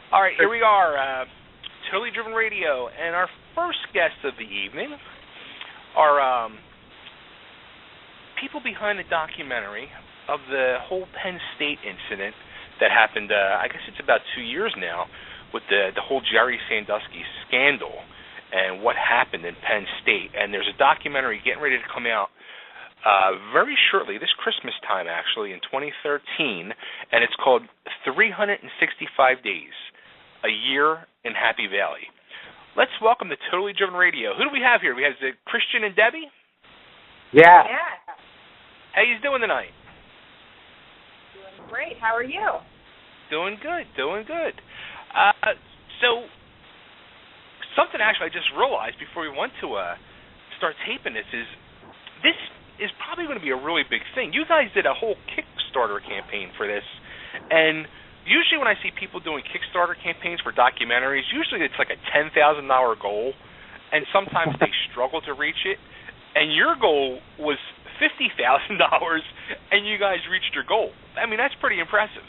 All right, here we are, Totally Driven Radio, and our first guest of the evening are people behind the documentary of the whole Penn State incident that happened, I guess it's about 2 years now, with the whole Jerry Sandusky scandal and what happened in Penn State. And there's a documentary getting ready to come out very shortly, this Christmas time actually, in 2013, and it's called 365 Days, A Year in Happy Valley. Let's welcome to Totally Driven Radio. Who do we have here? We have Christian and Debbie? Yeah. How you doing tonight? Doing great. How are you? Doing good. So, something actually I just realized before we went to start taping this is probably going to be a really big thing. You guys did a whole Kickstarter campaign for this, and usually when I see people doing Kickstarter campaigns for documentaries, usually it's like a $10,000 goal, and sometimes they struggle to reach it. And your goal was $50,000, and you guys reached your goal. I mean, that's pretty impressive.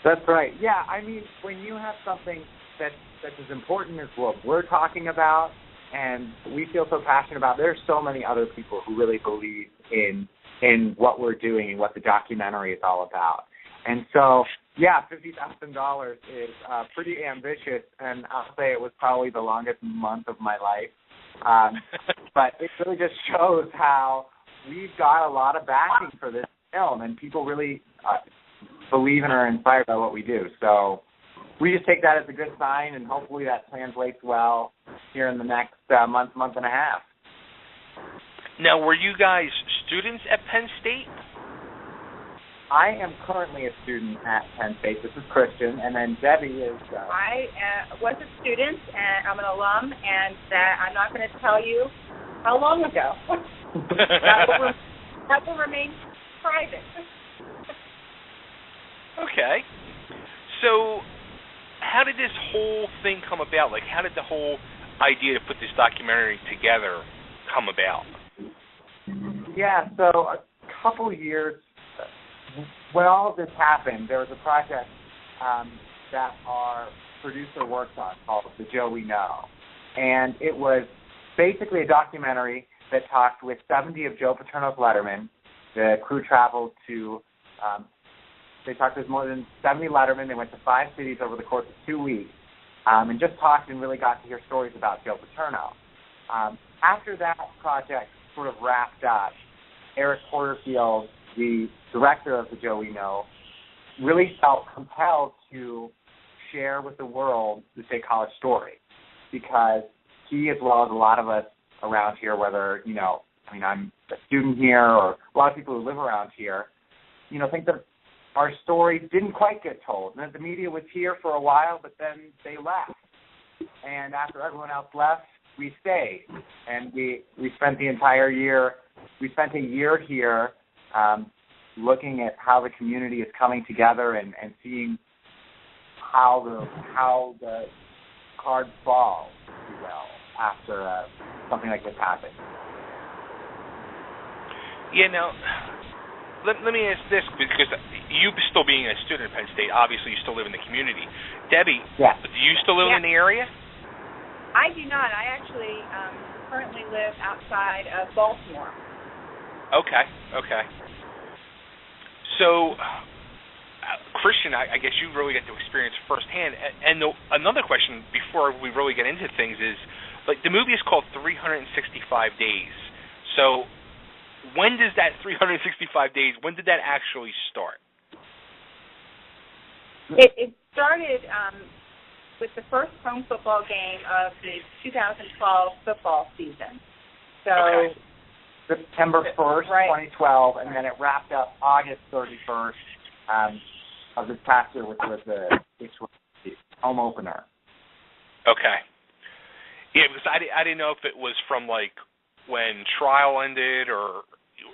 That's right. Yeah, I mean, when you have something that's as important as what we're talking about and we feel so passionate about, there's so many other people who really believe in what we're doing and what the documentary is all about. And so, yeah, $50,000 is pretty ambitious, and I'll say it was probably the longest month of my life. But it really just shows how we've got a lot of backing for this film, and people really believe and are inspired by what we do. So we just take that as a good sign, and hopefully that translates well here in the next month and a half. Now, were you guys students at Penn State? I am currently a student at Penn State. This is Christian, and then Debbie is... I was a student, and I'm an alum, and I'm not going to tell you how long ago. that will remain private. Okay. So how did this whole thing come about? Like, how did the whole idea to put this documentary together come about? Yeah, so a couple years... When all of this happened, there was a project that our producer worked on called The Joe We Know. And it was basically a documentary that talked with 70 of Joe Paterno's lettermen. The crew traveled to, they talked with more than 70 lettermen. They went to 5 cities over the course of 2 weeks and just talked and really got to hear stories about Joe Paterno. After that project sort of wrapped up, Eric Porterfield, the director of The Joe We Know, really felt compelled to share with the world the State College story, because he, as well as a lot of us around here, whether, I'm a student here or a lot of people who live around here, think that our story didn't quite get told, and that the media was here for a while, but then they left. And after everyone else left, we stayed, and we spent the entire year, we spent a year here looking at how the community is coming together and seeing how the cards fall, if you will, after something like this happens. Yeah, now, let me ask this, because you still being a student at Penn State, obviously you still live in the community. Debbie, yeah. Do you still live in the area? I do not. I actually currently live outside of Baltimore. Okay. So, Christian, I guess you really get to experience firsthand. And another question before we really get into things is, like, the movie is called 365 Days. So, when does that 365 days, when did that actually start? It started with the first home football game of the 2012 football season. So... Okay. September 1st, right. 2012, and then it wrapped up August 31st of this past year, which was the home opener. Okay. Yeah, because I didn't know if it was from, like, when trial ended or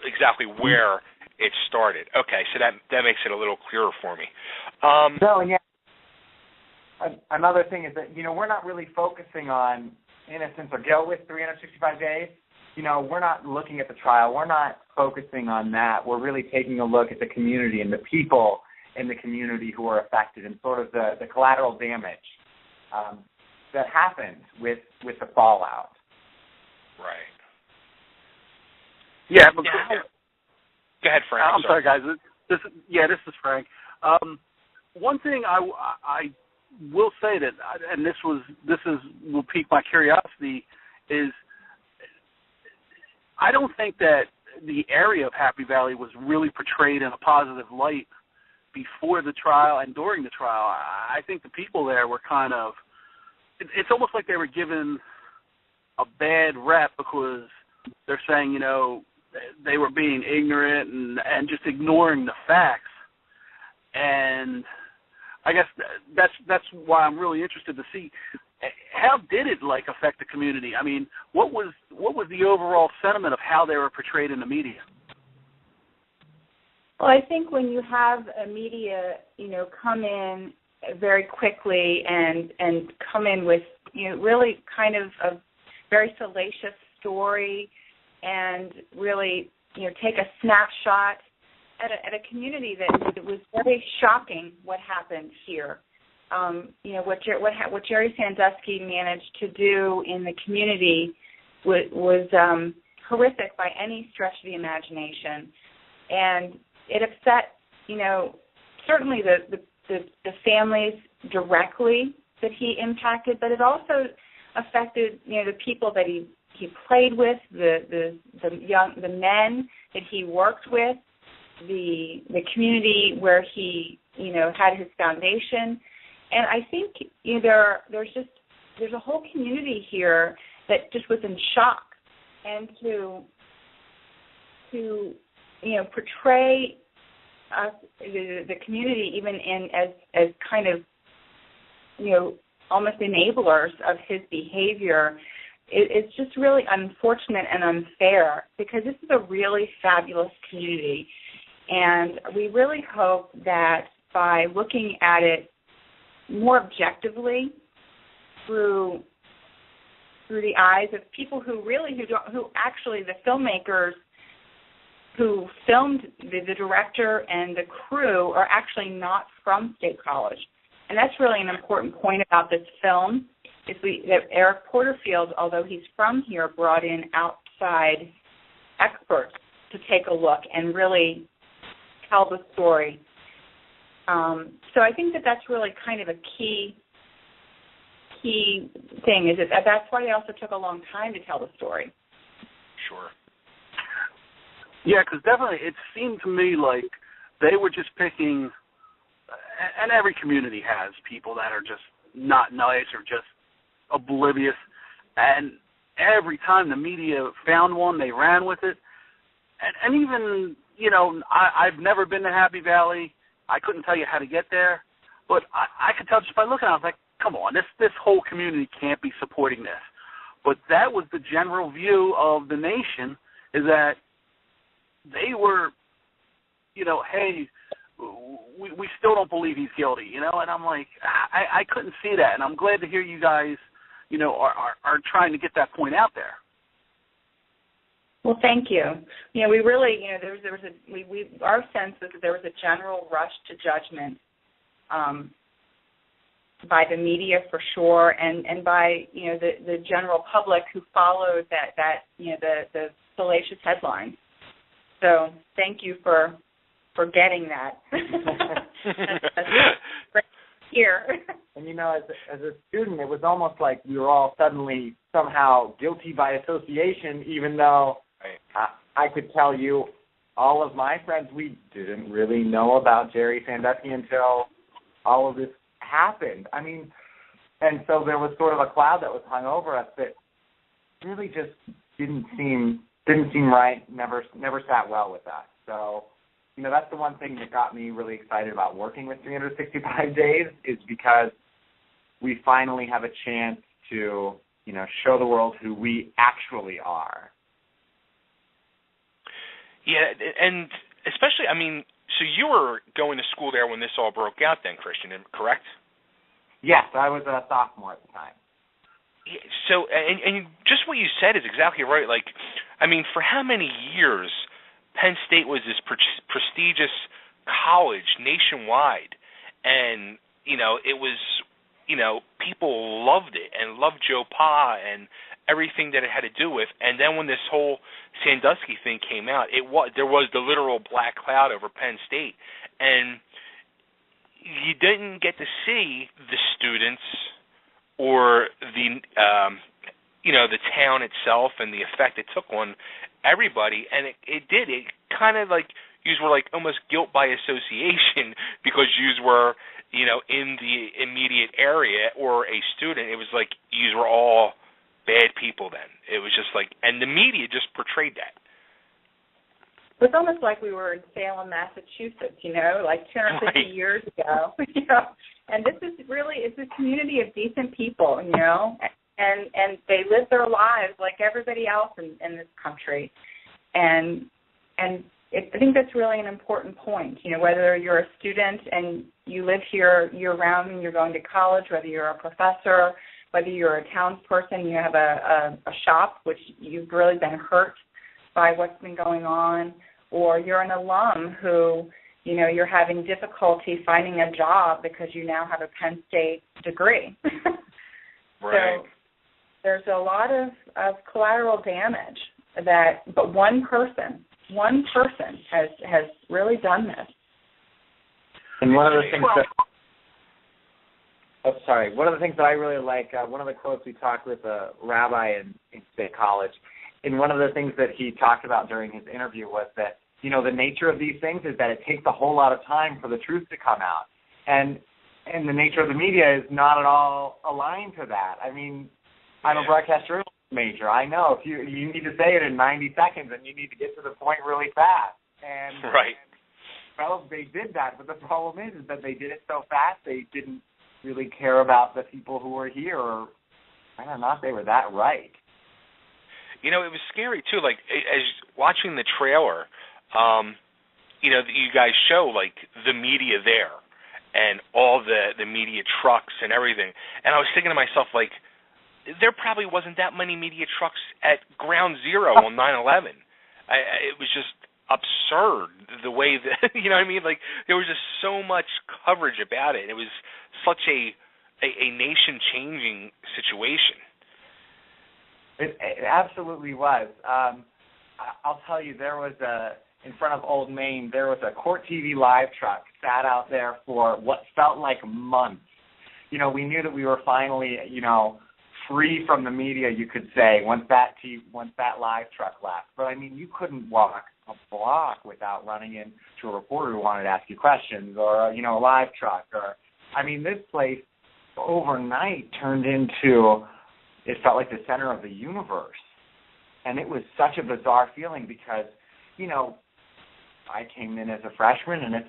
exactly where it started. Okay, so that makes it a little clearer for me. So, and yeah, another thing is that, we're not really focusing on innocence or guilt with 365 days. We're not looking at the trial. We're not focusing on that. We're really taking a look at the community and the people in the community who are affected and sort of the collateral damage that happened with the fallout. Right. Yeah, but Go ahead, Frank. I'm sorry, guys. This is Frank. One thing I will say that, and this will pique my curiosity, is I don't think that the area of Happy Valley was really portrayed in a positive light before the trial and during the trial. I think the people there were kind of, it's almost like they were given a bad rep because they're saying, you know, they were being ignorant and just ignoring the facts. And I guess that's why I'm really interested to see how did it affect the community. I mean, what was the overall sentiment of how they were portrayed in the media? Well, I think when you have a media, come in very quickly and come in with, really kind of a very salacious story and really, take a snapshot at a community that it was very shocking what happened here. What Jerry Sandusky managed to do in the community was horrific by any stretch of the imagination, and it upset, certainly the families directly that he impacted, but it also affected, the people that he played with, the men that he worked with, the community where he, had his foundation. And I think there's a whole community here that just was in shock, and to portray us, the community, even in as kind of almost enablers of his behavior, it's just really unfortunate and unfair, because this is a really fabulous community, and we really hope that by looking at it more objectively through the eyes of people who actually the filmmakers who filmed, the director and the crew are actually not from State College. And that's really an important point about this film, is that Eric Porterfield, although he's from here, brought in outside experts to take a look and really tell the story. So I think that's really kind of a key thing, is that that's why it also took a long time to tell the story. Sure. Yeah, because definitely it seemed to me like they were just picking, and every community has people that are just not nice or just oblivious, and every time the media found one, they ran with it. And even, I've never been to Happy Valley. I couldn't tell you how to get there, but I could tell just by looking. I was like, come on, this whole community can't be supporting this. But that was the general view of the nation, is that they were, hey, we still don't believe he's guilty, and I'm like, I couldn't see that, and I'm glad to hear you guys, are trying to get that point out there. Well, thank you. We really, our sense was that there was a general rush to judgment by the media for sure, and by the general public who followed that the salacious headlines. So thank you for getting that. That's great to hear. And as a student, it was almost like we were all suddenly somehow guilty by association, even though I could tell you, all of my friends, we didn't really know about Jerry Sandusky until all of this happened. I mean, and so there was sort of a cloud that was hung over us that really just didn't seem right. Never sat well with us. So, that's the one thing that got me really excited about working with 365 Days, is because we finally have a chance to, show the world who we actually are. Yeah, and especially, so you were going to school there when this all broke out then, Christian, correct? Yes, I was a sophomore at the time. Yeah, so, and just what you said is exactly right. For how many years Penn State was this prestigious college nationwide, and it was, people loved it and loved Joe Pa and everything that it had to do with. And then when this whole Sandusky thing came out, there was the literal black cloud over Penn State, and you didn't get to see the students or the the town itself and the effect it took on everybody. And it kind of like you were like almost guilt by association because you were in the immediate area or a student. It was like you were all bad people then. It was just like, and the media just portrayed that. It was almost like we were in Salem, Massachusetts, like 250 right. years ago, And this is really, it's a community of decent people, and they live their lives like everybody else in this country. And I think that's really an important point, whether you're a student and you live here year-round and you're going to college, whether you're a professor, whether you're a townsperson, you have a shop, which you've really been hurt by what's been going on, or you're an alum who, you're having difficulty finding a job because you now have a Penn State degree. Right. So there's a lot of collateral damage but one person has really done this. And one of the things one of the things that I really like, one of the quotes we talked with a rabbi in State College, and one of the things that he talked about during his interview was that, the nature of these things is that it takes a whole lot of time for the truth to come out. And the nature of the media is not at all aligned to that. I mean, I'm a broadcast journalism major. I know if you need to say it in 90 seconds and you need to get to the point really fast. And right. Well, they did that, but the problem is that they did it so fast they didn't really care about the people who were here, or whether or not they were that right. It was scary too. Like as watching the trailer, you guys show like the media there and all the media trucks and everything, and I was thinking to myself like, there probably wasn't that many media trucks at Ground Zero on 9/11. It was just absurd the way that like there was just so much coverage about it. It was such a nation changing situation. It absolutely was. I'll tell you, there was in front of Old Main, there was a Court TV live truck sat out there for what felt like months. We knew that we were finally, free from the media, you could say, once that live truck left. But I mean, you couldn't walk a block without running into a reporter who wanted to ask you questions, or a live truck, this place overnight turned into, it felt like the center of the universe. And it was such a bizarre feeling because, I came in as a freshman, and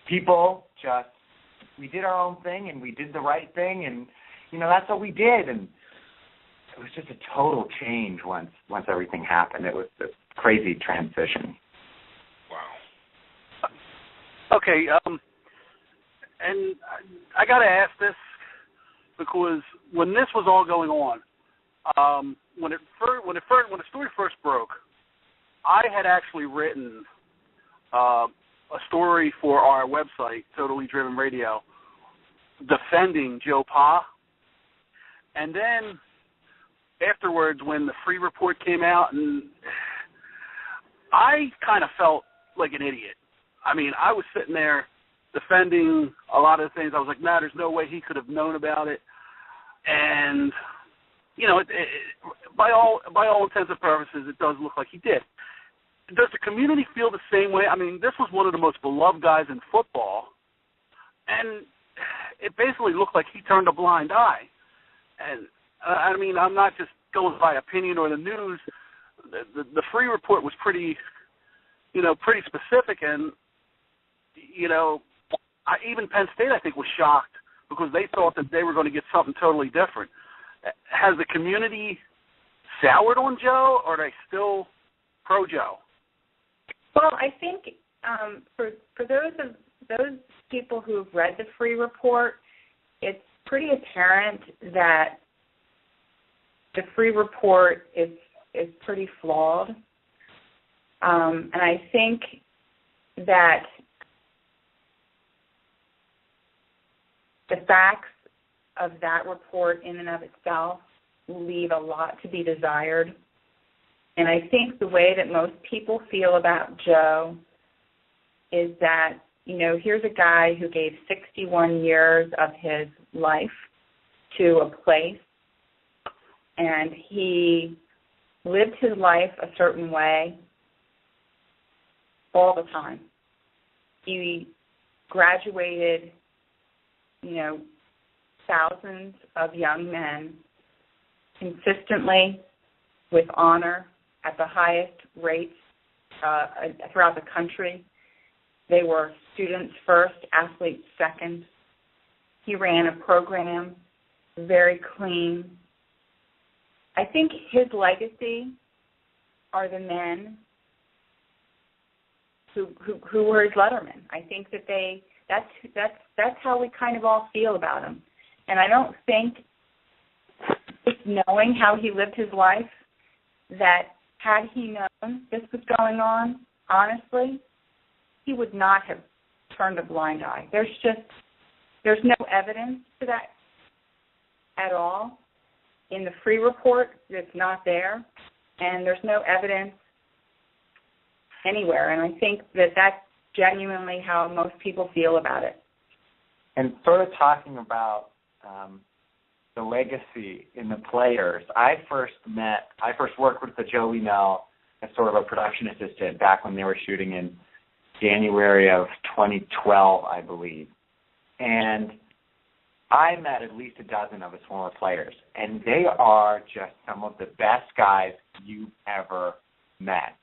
people just, we did our own thing, and we did the right thing, and, that's what we did. And it was just a total change once everything happened. It was a crazy transition. Wow. Okay, and I got to ask this because when this was all going on, when the story first broke, I had actually written a story for our website, Totally Driven Radio, defending Joe Pa. And then afterwards, when the free report came out, and I kind of felt like an idiot. I mean, I was sitting there defending a lot of the things. I was like, there's no way he could have known about it. And, by all intents and purposes, it does look like he did. Does the community feel the same way? I mean, this was one of the most beloved guys in football, and it basically looked like he turned a blind eye. And, I'm not just going by opinion or the news. The free report was pretty specific, and, even Penn State, I think, was shocked because they thought that they were going to get something totally different. Has the community soured on Joe, or are they still pro-Joe? Well, I think for those people who've read the free report, it's pretty apparent that the free report is pretty flawed. And I think that the facts of that report in and of itself leave a lot to be desired. And I think the way that most people feel about Joe is that, here's a guy who gave 61 years of his life to a place, and he lived his life a certain way all the time. He graduated, thousands of young men consistently with honor at the highest rates throughout the country. They were students first, athletes second. He ran a program very clean. I think his legacy are the men who were his lettermen. I think that that's how we kind of all feel about him. And I don't think, just knowing how he lived his life, that had he known this was going on, honestly, he would not have turned a blind eye. There's no evidence to that at all. In the free report, it's not there, and there's no evidence anywhere. And I think that that's genuinely how most people feel about it. And sort of talking about the legacy in the players, I first worked with the Joe we know as sort of a production assistant back when they were shooting in January of 2012, I believe. And I met at least a dozen of his former players, and they are just some of the best guys you've ever met.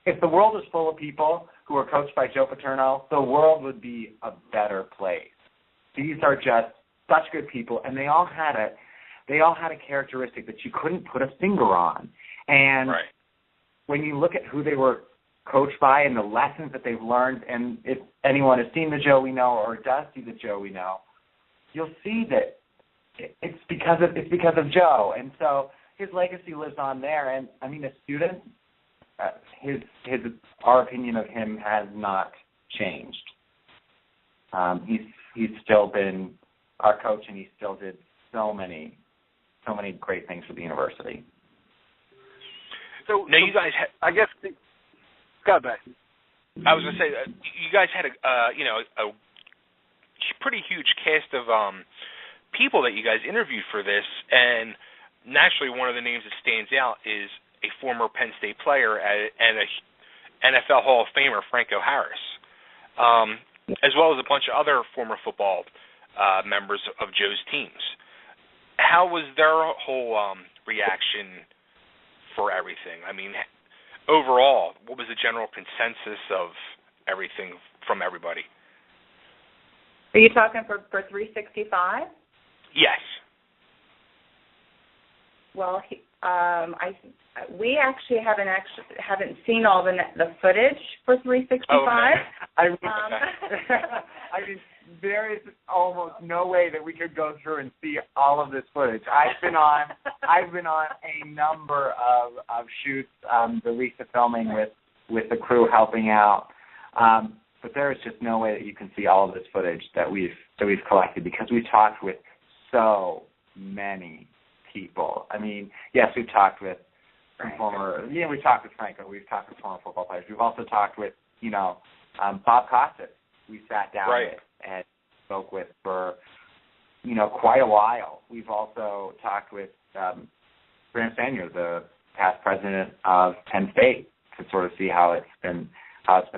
If the world was full of people who were coached by Joe Paterno, the world would be a better place. These are just such good people, and they all had a characteristic that you couldn't put a finger on. And right. When you look at who they were coached by and the lessons that they've learned, and if anyone has seen the Joe we know or does see the Joe we know, you'll see that it's because of Joe. And so his legacy lives on there. And I mean, as students, our opinion of him has not changed. He's still been our coach, and he still did so many great things for the university. So now you guys, I guess, go back. I was going to say, you guys had a pretty huge cast of people that you guys interviewed for this, and naturally one of the names that stands out is a former Penn State player and a NFL Hall of Famer, Franco Harris, as well as a bunch of other former football members of Joe's teams. How was their whole reaction for everything? I mean, overall, what was the general consensus of everything from everybody? Are you talking for 365? Yes. Well, we actually haven't seen all the footage for 365. Oh, okay. I mean, there is almost no way that we could go through and see all of this footage. I've been on a number of shoots, the recent filming with the crew helping out. But there is just no way that you can see all of this footage that we've collected, because we've talked with so many people. I mean, yes, we've talked with we've talked with Franco, we've talked with former football players. We've also talked with, Bob Costas. We sat down with and spoke with for, quite a while. We've also talked with Graham Spanier, the past president of Penn State, to sort of see how it's been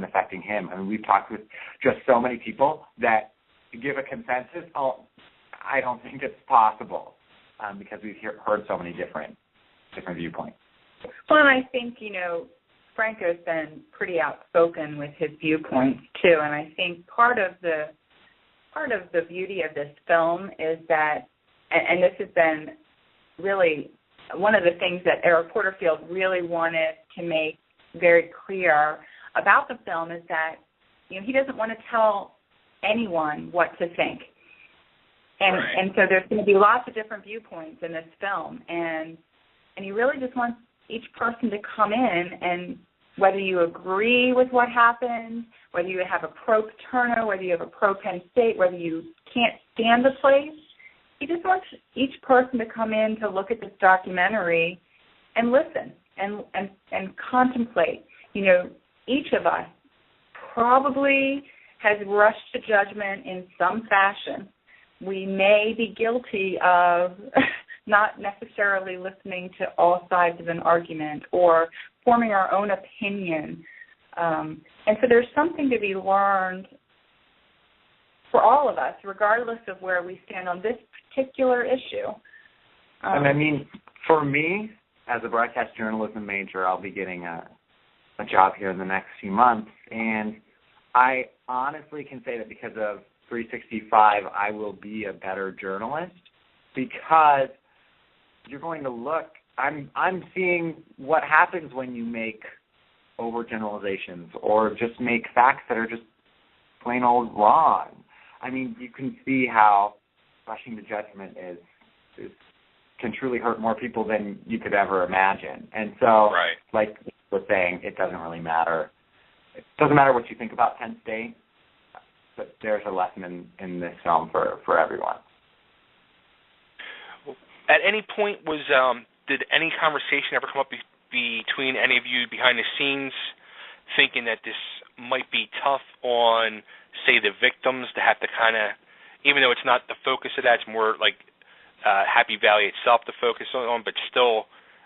affecting him. I mean, we've talked with just so many people that to give a consensus, I don't think it's possible, because we've heard so many different viewpoints. Well, and I think, Franco's been pretty outspoken with his viewpoints too, and I think part of the beauty of this film is that, and this has been really one of the things that Eric Porterfield really wanted to make very clear about the film, is that he doesn't want to tell anyone what to think, and so there's going to be lots of different viewpoints in this film, and he really just wants each person to come in whether you agree with what happened, whether you have a pro-Paterno, whether you have a pro-Penn State, whether you can't stand the place. He just wants each person to come in to look at this documentary and listen and contemplate. You know, each of us probably has rushed to judgment in some fashion. We may be guilty of not necessarily listening to all sides of an argument or forming our own opinion. And so there's something to be learned for all of us, regardless of where we stand on this particular issue. And I mean, for me, as a broadcast journalism major, I'll be getting a job here in the next few months, and I honestly can say that because of 365, I will be a better journalist, because you're going to look. I'm seeing what happens when you make overgeneralizations or just make facts that are just plain old wrong. I mean, you can see how rushing to judgment can truly hurt more people than you could ever imagine. And so, right. Like I was saying, it doesn't really matter. It doesn't matter what you think about Penn State, but there's a lesson in this film for everyone. At any point did any conversation ever come up between any of you behind the scenes thinking that this might be tough on, say, the victims to have to kind of, even though it's not the focus of that, it's more like Happy Valley itself to focus on, but still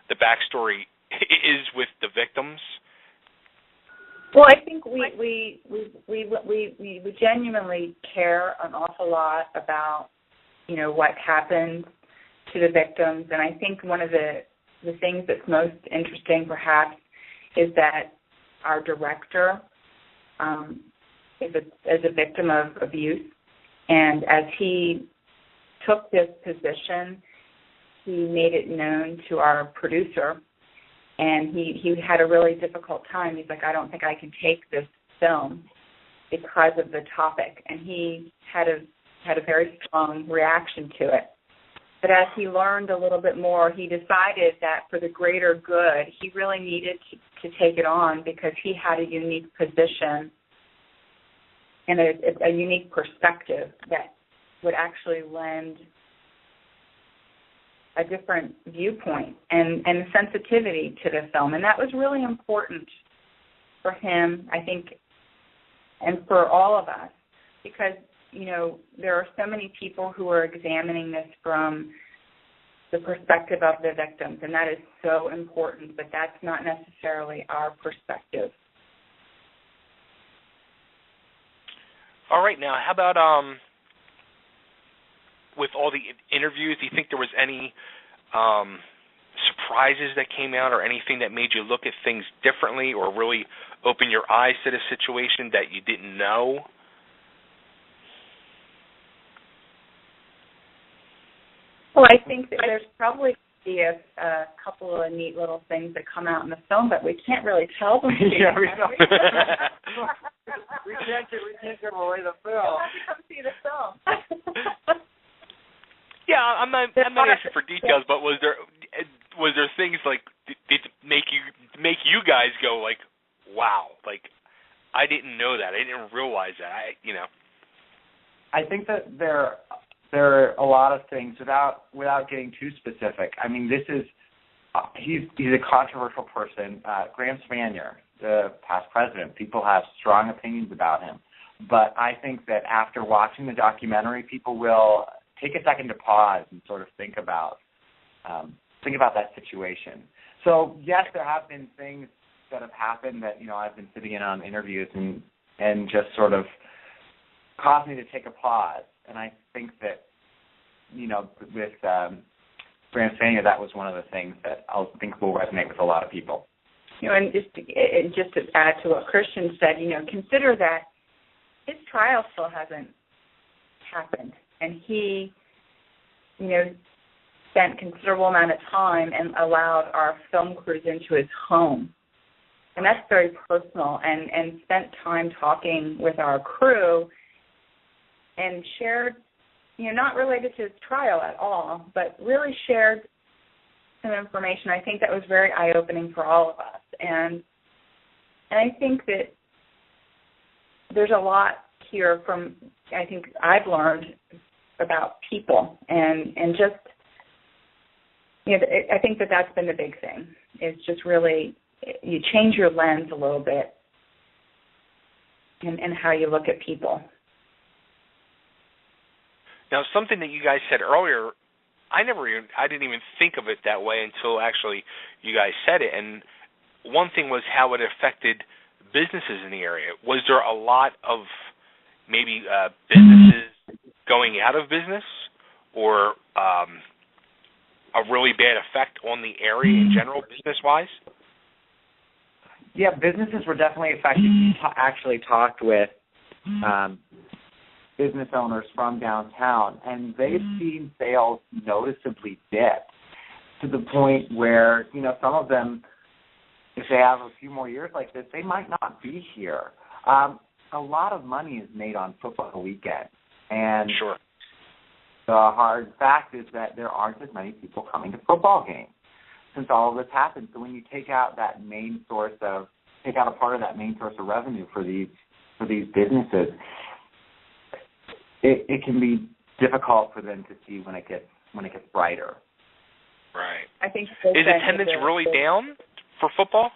the backstory is with the victims? Well, I think we genuinely care an awful lot about, you know, what happened to the victims, and I think one of the things that's most interesting, perhaps, is that our director is a victim of abuse, and as he took this position, he made it known to our producer, and he had a really difficult time. He's like, I don't think I can take this film because of the topic, and he had a very strong reaction to it. But as he learned a little bit more, he decided that for the greater good, he really needed to take it on because he had a unique position and a unique perspective that would actually lend a different viewpoint and sensitivity to the film. And that was really important for him, I think, and for all of us, because, you know, there are so many people who are examining this from the perspective of the victims, and that is so important, but that's not necessarily our perspective. All right, now, how about with all the interviews, do you think there was any surprises that came out or anything that made you look at things differently or really open your eyes to the situation that you didn't know? Well, I think that there's probably be a couple of neat little things that come out in the film, but we can't really tell them. Yeah, we can't give away the film. Come see the film. Yeah, I'm not asking for details, but was there things like did make you guys go like, wow, like I didn't know that, I didn't realize that, I think that there are a lot of things without getting too specific. I mean, this is he's a controversial person. Graham Spanier, the past president, people have strong opinions about him, but I think that after watching the documentary, people will take a second to pause and sort of think about that situation. So yes, there have been things that have happened that, you know, I've been sitting in on interviews and just sort of caused me to take a pause. And I think that, you know, with Graham Spanier, that was one of the things that I think will resonate with a lot of people. You know, and just to add to what Christian said, you know, consider that his trial still hasn't happened, and he, you know, spent considerable amount of time and allowed our film crews into his home. And that's very personal, and spent time talking with our crew and shared, you know, not related to his trial at all, but really shared some information. I think that was very eye-opening for all of us. And I think that there's a lot here from, I think I've learned about people and just, I think that that's been the big thing. It's just really, you change your lens a little bit and how you look at people. Now, something that you guys said earlier, I didn't even think of it that way until actually you guys said it. And one thing was how it affected businesses in the area. Was there a lot of maybe businesses going out of business, or a really bad effect on the area in general, business-wise? Yeah, businesses were definitely affected. We actually talked with business owners from downtown, and they've seen sales noticeably dip to the point where, some of them, if they have a few more years like this, they might not be here. A lot of money is made on football weekend, and sure. The hard fact is that there aren't as many people coming to football games since all of this happened. So when you take out a part of that main source of revenue for these businesses, it can be difficult for them to see when it gets brighter. Right. I think is attendance really down for football?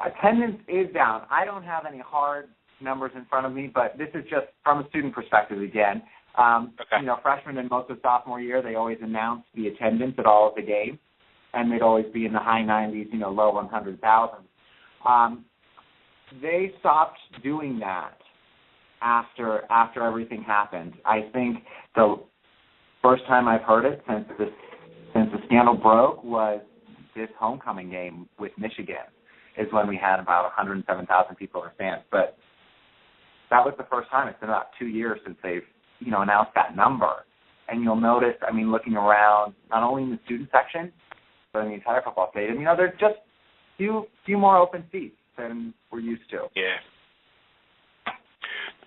Attendance is down. I don't have any hard numbers in front of me, but this is just from a student perspective again. Okay. Freshman and most of sophomore year, they always announce the attendance at all of the games, and they'd always be in the high 90s, low 100,000. They stopped doing that after everything happened. I think the first time I've heard it since the scandal broke was this homecoming game with Michigan, is when we had about 107,000 people in stands. But that was the first time. It's been about 2 years since they've announced that number. And you'll notice, looking around, not only in the student section, but in the entire football stadium, there's just few more open seats than we're used to. Yeah.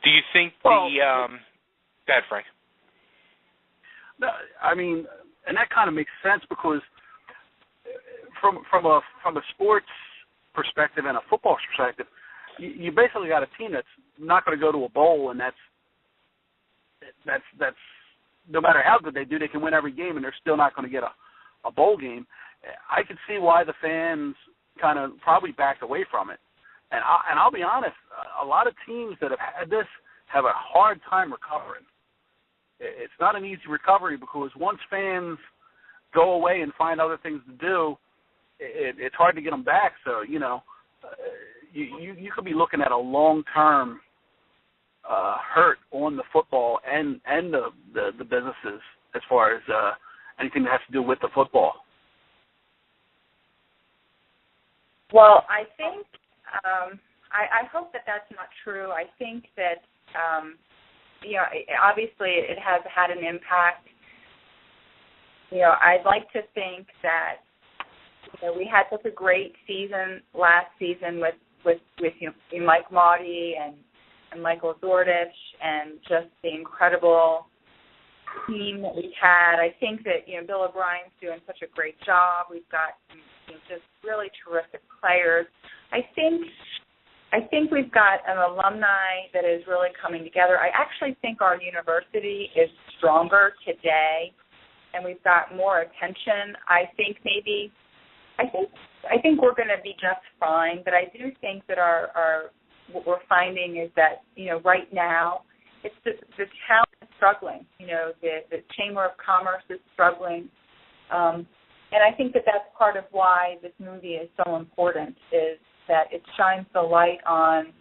Do you think go ahead, Frank. No, and that kind of makes sense because from a sports perspective and a football perspective, you basically got a team that's not going to go to a bowl, and that's no matter how good they do, they can win every game, and they're still not going to get a bowl game. I can see why the fans kind of probably backed away from it. And I'll be honest, a lot of teams that have had this have a hard time recovering. It's not an easy recovery because once fans go away and find other things to do, it's hard to get them back. So, you could be looking at a long-term hurt on the football and the businesses as far as anything that has to do with the football. Well, I think I hope that that's not true. I think that obviously it has had an impact. I'd like to think that we had such a great season last season with Mike Maudie and Michael Zordich and just the incredible team that we had. I think that Bill O'Brien's doing such a great job. We've got just really terrific players. I think we've got an alumni that is really coming together. I actually think our university is stronger today, and we've got more attention. I think we're going to be just fine, but I do think that our what we're finding is that right now it's the town is struggling. The Chamber of Commerce is struggling, and I think that that's part of why this movie is so important. Is that it shines the light on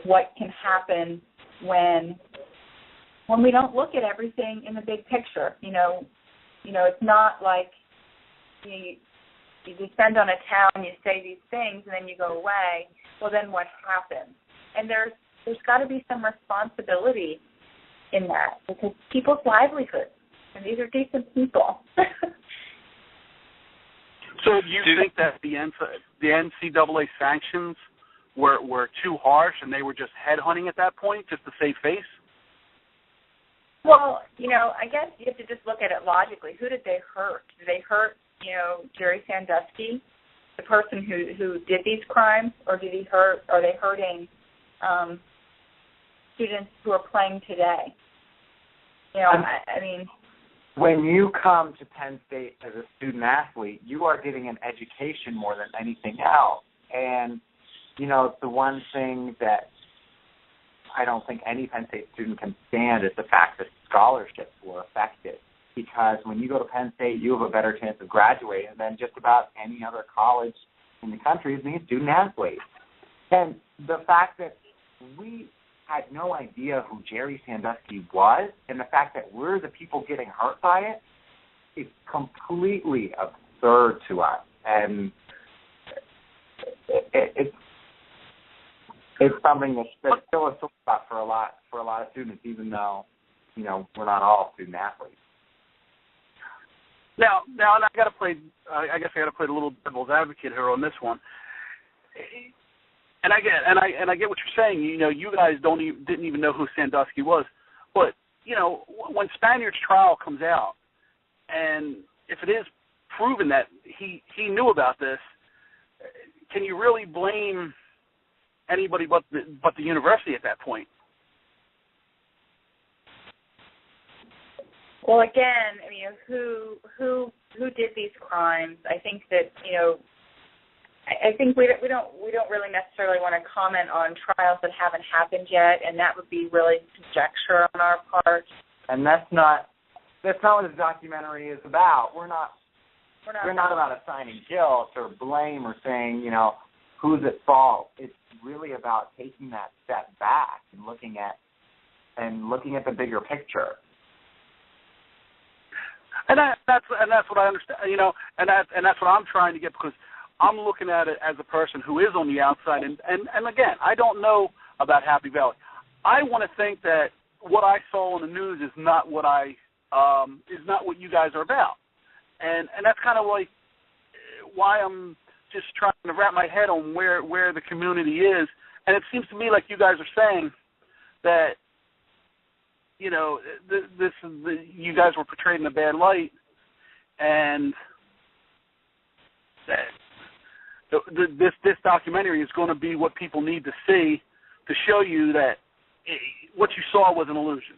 what can happen when we don't look at everything in the big picture. It's not like you descend on a town, you say these things, and then you go away. Well, then what happens? And there's got to be some responsibility in that because people's livelihoods, and these are decent people. So do you think that the NCAA sanctions were too harsh and they were just headhunting at that point just to save face? Well, I guess you have to just look at it logically. Who did they hurt? Did they hurt, Jerry Sandusky? the person who did these crimes, or are they hurting students who are playing today? You know, I mean, when you come to Penn State as a student athlete, you are getting an education more than anything else. And, you know, the one thing that I don't think any Penn State student can stand is the fact that scholarships were affected. Because when you go to Penn State, you have a better chance of graduating than just about any other college in the country as being a student athlete. And the fact that we had no idea who Jerry Sandusky was, and the fact that we're the people getting hurt by it, is completely absurd to us. And it's something that's still a sore spot for a lot of students, even though, you know, we're not all student athletes. Now, and I got to play. I guess I got to play a little devil's advocate here on this one. And I get what you're saying. You know, you guys didn't even know who Sandusky was. But you know, when Spaniard's trial comes out, and if it is proven that he knew about this, can you really blame anybody but the university at that point? Well, again, I mean, who did these crimes? I think that, you know, I think we don't really necessarily want to comment on trials that haven't happened yet, and that would be really conjecture on our part. And that's not what the documentary is about. We're not about assigning guilt or blame or saying, you know, who's at fault. It's really about taking that step back and looking at the bigger picture. And that's what I understand, you know, and that's what I'm trying to get, because I'm looking at it as a person who is on the outside, and again, I don't know about Happy Valley. I want to think that what I saw on the news is not what you guys are about, and that's kind of like why I'm just trying to wrap my head on where the community is, and it seems to me like you guys are saying that, you know, you guys were portrayed in a bad light, and that this documentary is going to be what people need to see to show you that what you saw was an illusion.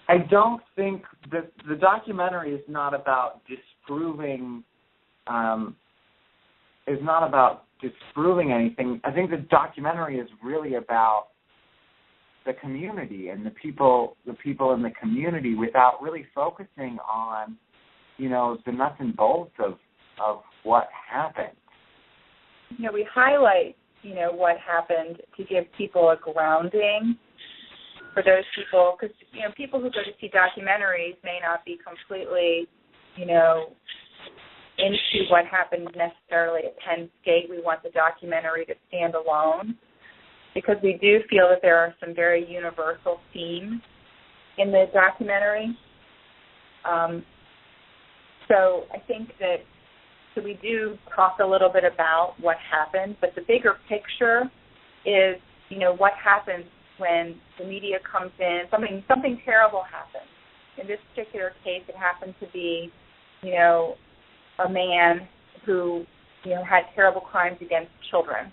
I don't think that the documentary is not about disproving. Anything. I think the documentary is really about the community and the people in the community, without really focusing on, you know, the nuts and bolts of what happened. You know, we highlight, you know, what happened to give people a grounding for those people, because, you know, people who go to see documentaries may not be completely, you know, into what happened necessarily at Penn State. We want the documentary to stand alone, because we do feel that there are some very universal themes in the documentary. So I think that, so we do talk a little bit about what happened, but the bigger picture is, you know, what happens when the media comes in. Something terrible happens. In this particular case, it happened to be, you know, a man who, you know, had terrible crimes against children.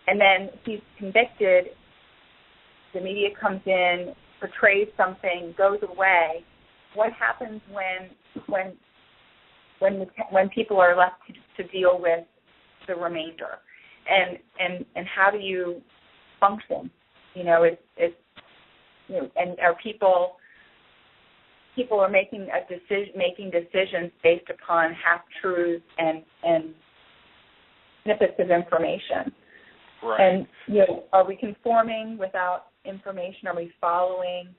And then he's convicted, the media comes in, portrays something, goes away. What happens when people are left to deal with the remainder? And how do you function? You know, it's you know, and are people are making decisions based upon half-truths and snippets of information. Right. And, you know, are we conforming without information? Are we following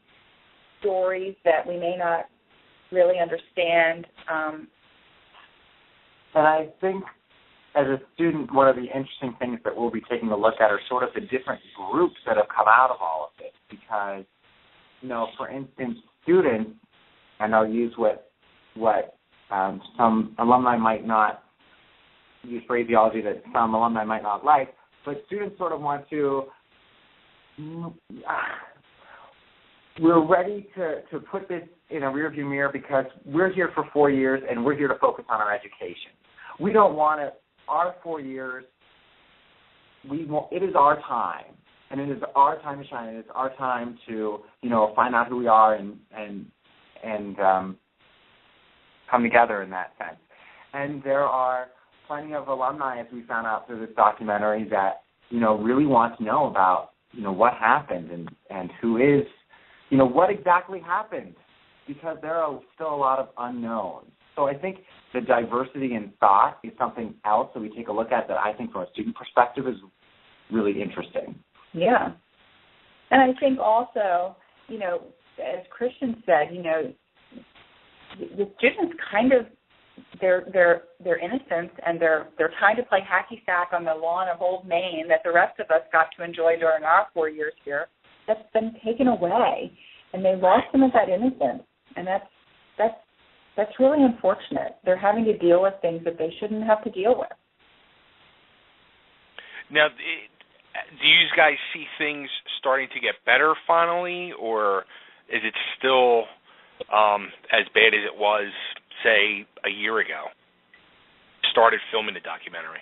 stories that we may not really understand? And I think, as a student, one of the interesting things that we'll be taking a look at are sort of the different groups that have come out of all of this. Because, you know, for instance, students, and I'll use what some alumni might not use, phraseology that some alumni might not like, but students sort of want to, we're ready to put this in a rearview mirror because we're here for 4 years and we're here to focus on our education. We don't want to, our 4 years, it is our time, and it is our time to shine. It is our time to, find out who we are and come together in that sense. And there are plenty of alumni, as we found out through this documentary, that, really want to know about, what happened and who is, what exactly happened, because there are still a lot of unknowns. So I think the diversity in thought is something else that we take a look at that I think from a student perspective is really interesting. Yeah. And I think also, as Christian said, the students kind of, they're innocent, and they're trying to play hacky sack on the lawn of Old Main that the rest of us got to enjoy during our 4 years here. That's been taken away, and they lost some of that innocence, and that's really unfortunate. They're having to deal with things that they shouldn't have to deal with. Now, do you guys see things starting to get better finally, or is it still as bad as it was, say, a year ago? Started filming the documentary.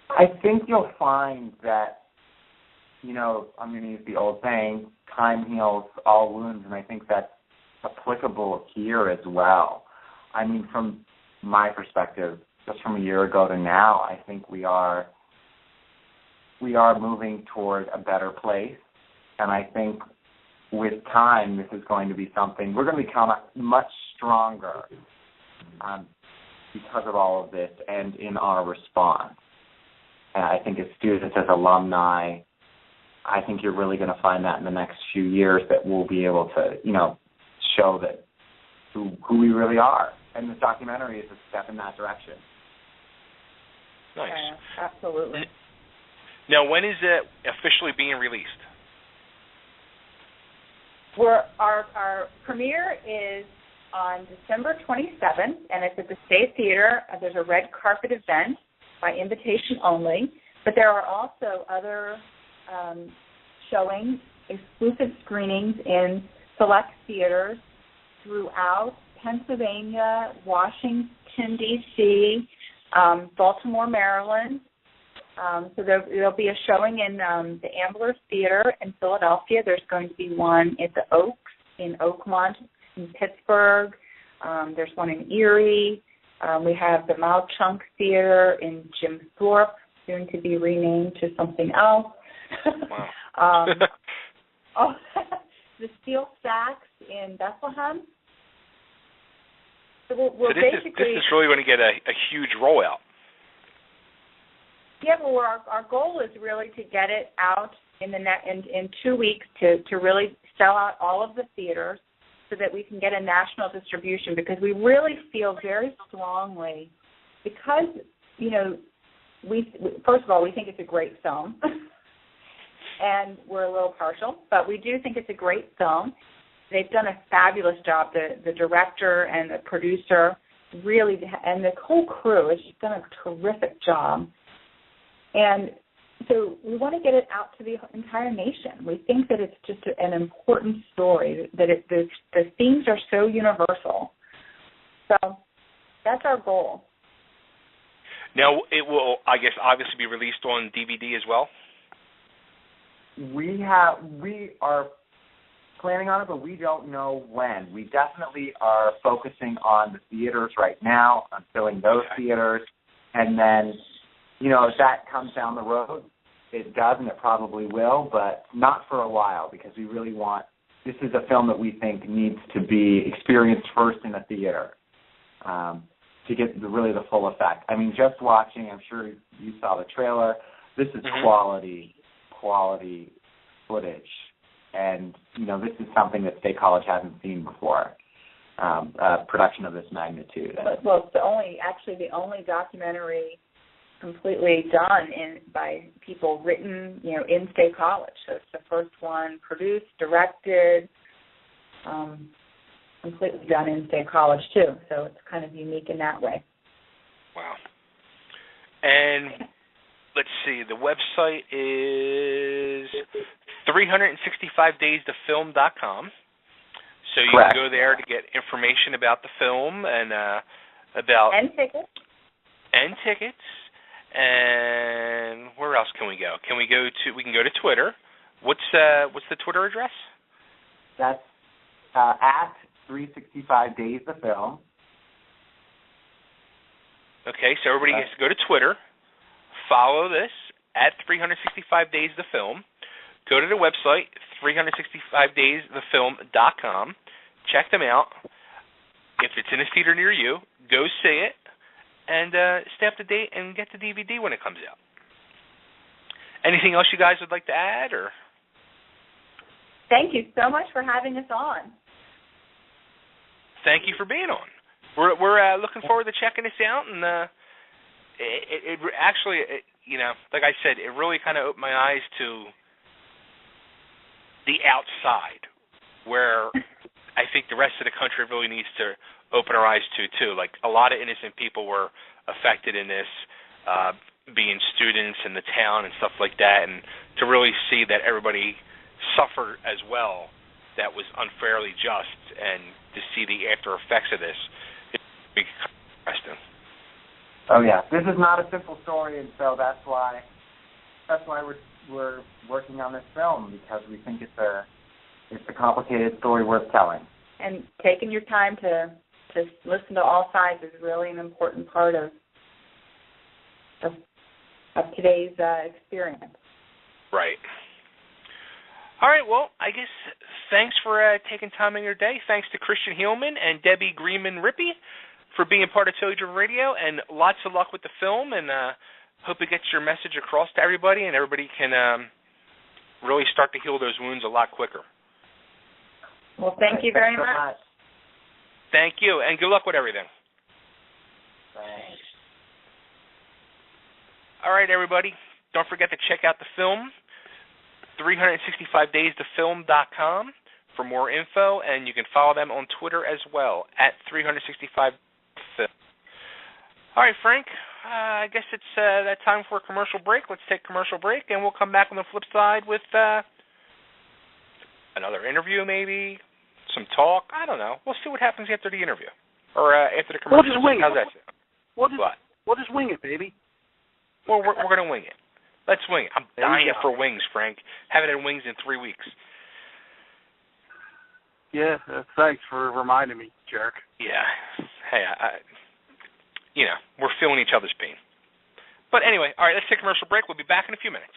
I think you'll find that, I'm going to use the old saying, time heals all wounds, and I think that's applicable here as well. I mean, from my perspective, just from a year ago to now, I think we are moving toward a better place, and I think with time, this is going to be something, we're going to become much stronger because of all of this and in our response. And I think as students, as alumni, I think you're really going to find that in the next few years that we'll be able to, show that who we really are. And this documentary is a step in that direction. Nice. Yeah, absolutely. Now, when is it officially being released? Our premiere is on December 27th, and it's at the State Theater. There's a red carpet event by invitation only, but there are also other showings, exclusive screenings in select theaters throughout Pennsylvania, Washington, D.C., Baltimore, Maryland. So there'll be a showing in the Ambler Theater in Philadelphia. There's going to be one at the Oaks in Oakmont in Pittsburgh. There's one in Erie. We have the Mauchunk Theater in Jim Thorpe, soon to be renamed to something else. Wow. The Steel Stacks in Bethlehem. So this is really going to get a huge rollout. Yeah, well, our goal is really to get it out in 2 weeks to really sell out all of the theaters so that we can get a national distribution, because we really feel very strongly, because, first of all, we think it's a great film, and we're a little partial, but we do think it's a great film. They've done a fabulous job. The director and the producer really, and the whole crew has just done a terrific job. And so we want to get it out to the entire nation. We think that it's just an important story, that the themes are so universal. So that's our goal. Now, it will, I guess, obviously be released on DVD as well? We are planning on it, but we don't know when. We definitely are focusing on the theaters right now, on filling those theaters, and then, if that comes down the road, it does, and it probably will, but not for a while, because we really want, this is a film that we think needs to be experienced first in a theater to get really the full effect. I mean, just watching, I'm sure you saw the trailer, this is quality footage, and, this is something that State College hasn't seen before, a production of this magnitude. Well, it's the only documentary completely done by people written, in State College. So it's the first one produced, directed, completely done in State College too. So it's kind of unique in that way. Wow. And let's see, the website is 365daystoFilm.com. So you Correct. can go there to get information about the film and about And tickets. and tickets. And where else can we go? We can go to Twitter. What's the Twitter address? That's at 365 Days the Film. Okay, so everybody has to go to Twitter, follow this at 365 Days the Film. Go to the website, 365daysthefilm.com. Check them out. If it's in a theater near you, go see it, and stay up to date and get the DVD when it comes out. Anything else you guys would like to add? Or Thank you so much for having us on. thank you for being on. We're looking forward to checking this out, and it actually, like I said, it really kind of opened my eyes to the outside, where I think the rest of the country really needs to open our eyes to too. Like, a lot of innocent people were affected in this, being students in the town and stuff like that, and to really see that everybody suffered as well that was unfairly just, and to see the after effects of this, it's interesting. Oh yeah, this is not a simple story, and so that's why we're working on this film, because we think it's a complicated story worth telling. And taking your time to listen to all sides is really an important part of today's experience. Right. All right, well, I guess thanks for taking time in your day. Thanks to Christian Heelman and Debbie Greenman-Rippey for being part of Totally Driven Radio, and lots of luck with the film, and hope it gets your message across to everybody, and everybody can really start to heal those wounds a lot quicker. Well, thank you very much. Thank you, and good luck with everything. Thanks. All right, everybody, don't forget to check out the film, 365daysthefilm.com for more info, and you can follow them on Twitter as well, at 365film. All right, Frank, I guess it's that time for a commercial break. Let's take a commercial break, and we'll come back on the flip side with another interview, maybe, some talk. I don't know. We'll see what happens after the interview, or after the commercial. We'll just wing it. How's that sound? We'll just wing it, baby. Well, we're going to wing it. Let's wing it. I'm dying for wings, Frank. Haven't had wings in 3 weeks. Yeah, thanks for reminding me, jerk. Yeah. Hey, we're feeling each other's pain. But anyway, all right, let's take a commercial break. We'll be back in a few minutes.